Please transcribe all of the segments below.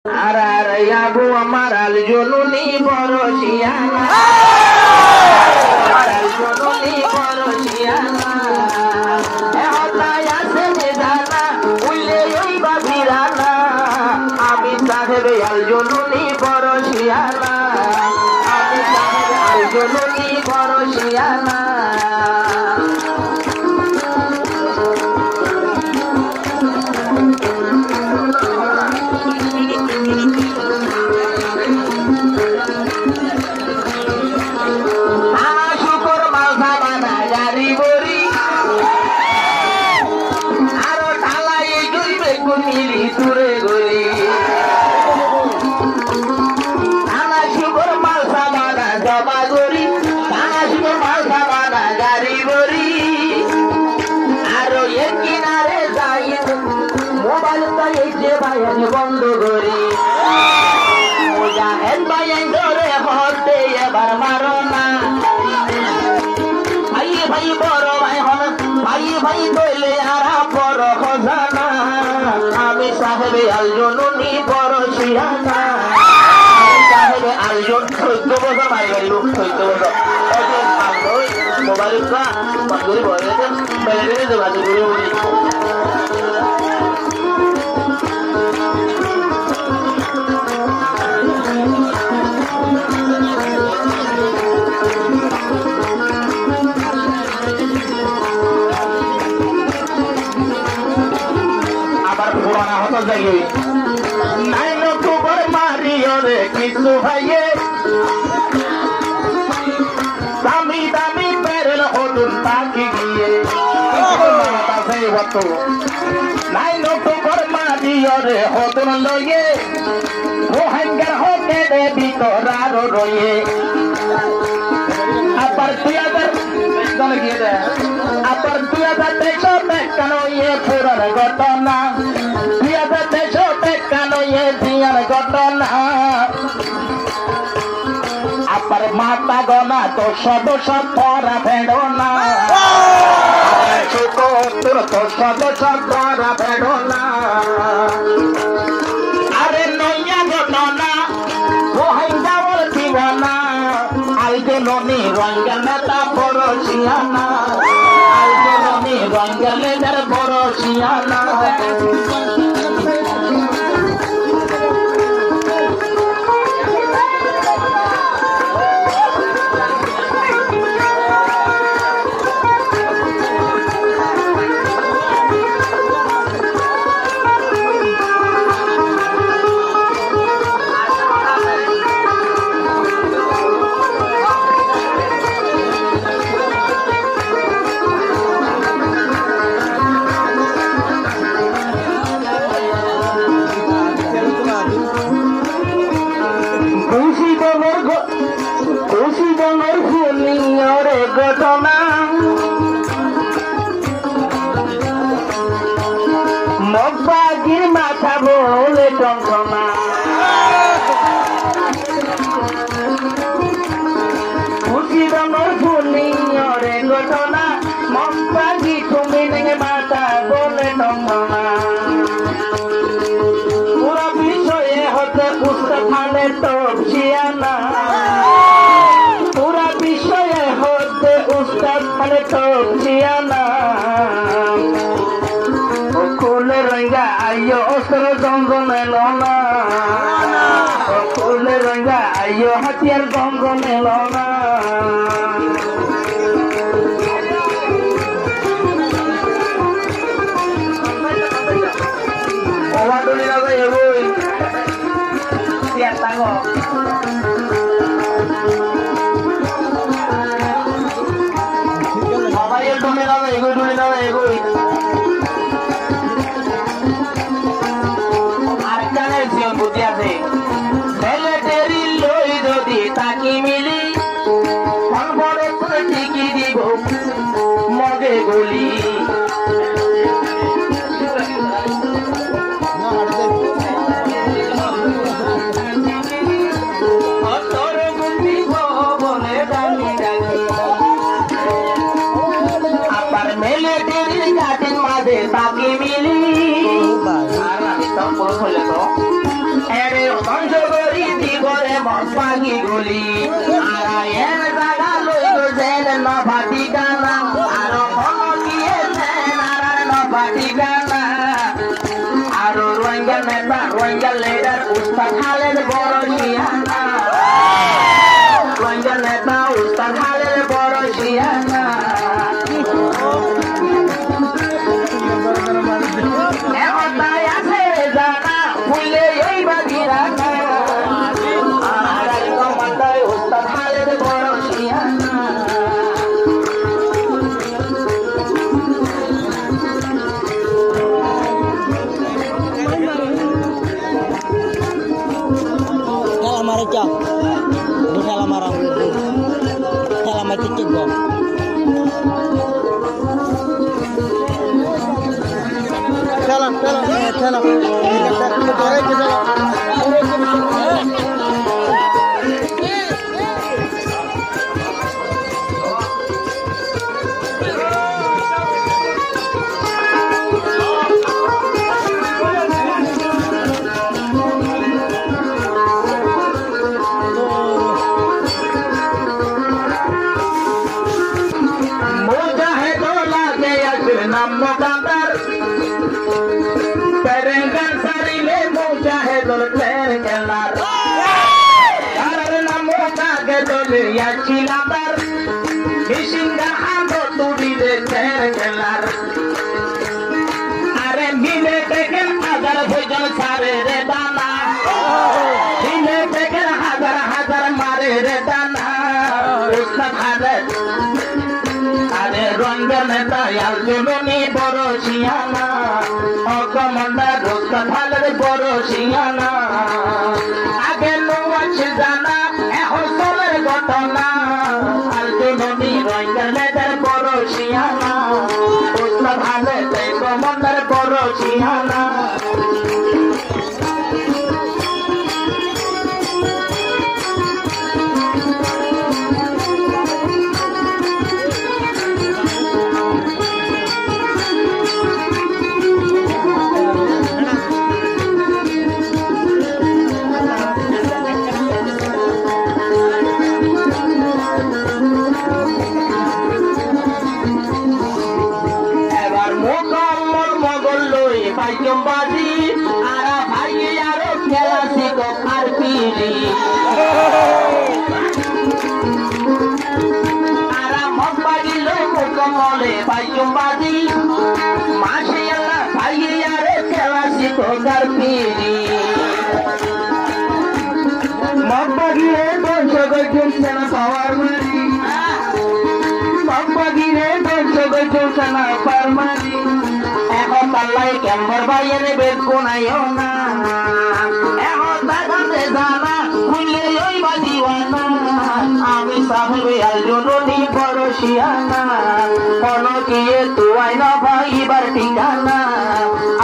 আবু আমার আল জনুনি বরশিয়ানা আল জনুনি বরশিয়ানা আমি সাহেব আল জনুনি বরশিয়ানা আমি সাহেব আল জনুনি বরশিয়ানা বন্ধ করি মুজাহিদ ভাই ধরে হতে এবার মারো না ভাই ভাই বড় ভাই হন ভাই ভাই কইলে আর বড় খজানা আমি সাহেব আল জনুনি বরশিয়ানা সাহেব আল জন 14 বছর ভাই ভাই লোক 14 বছর মোবাইল কা বন্ধুরি বলে মেরে যোগাযোগ করে বলি কিছু ভাইয়ে দামি দামি পেরেল হতুন পাখি গিয়ে নাইন অক্টোবর মারিয়রে হতুন লইয়ে রোহিঙ্গার হতে দে ভিতর আরো রয়ে আবার 2023 কেন ইয়ে পুরান ঘটনা 2023 কেন ইয়ে দিয়ার ঘটনা আবার মাতা গনা তো সদস্য পরা ভেড়ো না তোর তো সদস্য পরা ভেড়ো না আরে নইয়া ঘটনা রোহিঙ্গা ওর জীবনা আলজননি রঙ্গেল নেতা বরশিয়ানা আলজননি রঙ্গেল নেতার বরশিয়ানা ঘটনা মগবাজির মাথা বলে টঙ্কনা খুশি রঙর ফুলিয়রে ঘটনা মগবাজি তুমি নেগে মাথা বলে টঙ্কনা পুরা বিষয়ে হতে উস্তাদ মানে তপসিয়ানা পুরা বিষয়ে হতে উস্তাদ মানে তপসিয়ানা কুলে রঙ্গা আইয়ো অস্ত্র গঙ্গনে লনা কুলে রঙ্গা আইয়ো হাতিয়ার গঙ্গনে লনা ওলাডুলি না যাই এগোই সিয়ার তাঙ্গ মোবাইল ডুলি না এগোই ডুলি না এগোই বুদ্ধি আছে ছেলেটেরি লই যদি তাকি মিলি বড় করে ঠিকই দিব মগে গলি পঞ্চগড়ি দিগরে মস্পাগি গলি আর এর জায়গা লইল যেন নভাটি গানা আর গিয়ে আর নভাটি গানা আর রোহিঙ্গা নেতা রোহিঙ্গা লিডার উস্তাদ খালেদ বড় শিয়ানা রোহিঙ্গা নেতা উস্তাদ খালেদ বড় শিয়ানা Kya? Ini salah marah. Salah mati juga. Salah.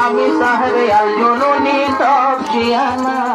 আমি সাহেব আল জুনুনি তফসিয়ানা